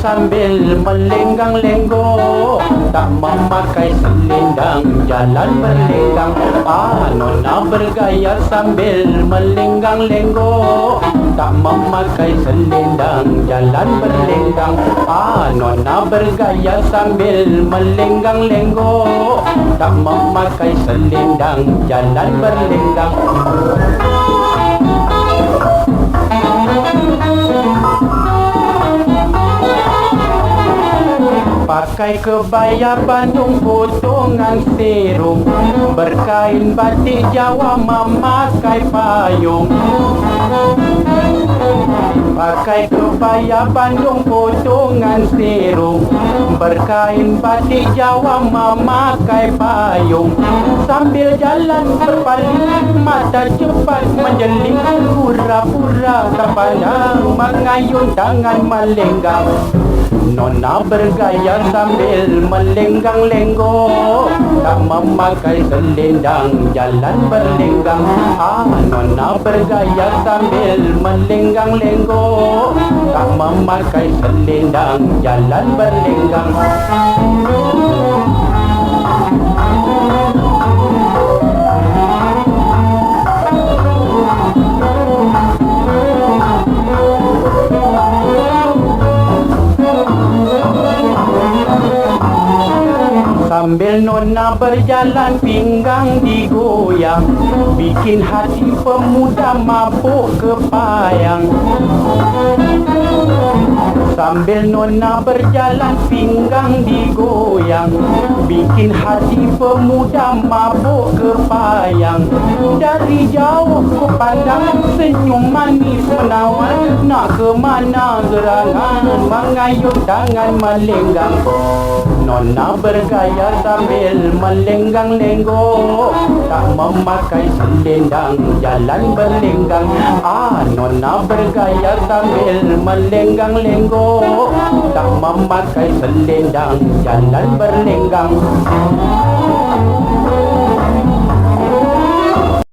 sambil melenggang-lenggok, tak memakai selendang, jalan berlenggang. Nona bergaya sambil melenggang-lenggok, tak memakai selendang, jalan berlenggang. Nona bergaya sambil melenggang-lenggok, tak memakai selendang, jalan berlenggang. Pakai kebaya Bandung potongan serung, berkain batik Jawa memakai payung. Pakai kebaya Bandung potongan serung, berkain batik Jawa memakai payung. Sambil jalan berpaling, mata cepat menjeling, pura-pura tak pandang, mengayun tangan melenggang. Nona bergaya sambil melenggang-lenggok, tak memakai selendang, jalan berlenggang. Nona bergaya sambil melenggang-lenggok, tak memakai selendang, jalan berlenggang. Sambil nona berjalan pinggang digoyang, bikin hati pemuda mabuk kepayang. Sambil nona berjalan pinggang digoyang, bikin hati pemuda mabuk kepayang. Dari jauh ku pandang senyum manis menawan, nak ke mana gerangan, mengayun tangan melenggang. Nona bergaya sambil melenggang-lenggok, tak memakai selendang, jalan berlenggang. Nona bergaya sambil melenggang-lenggok, tak memakai selendang, jalan berlenggang.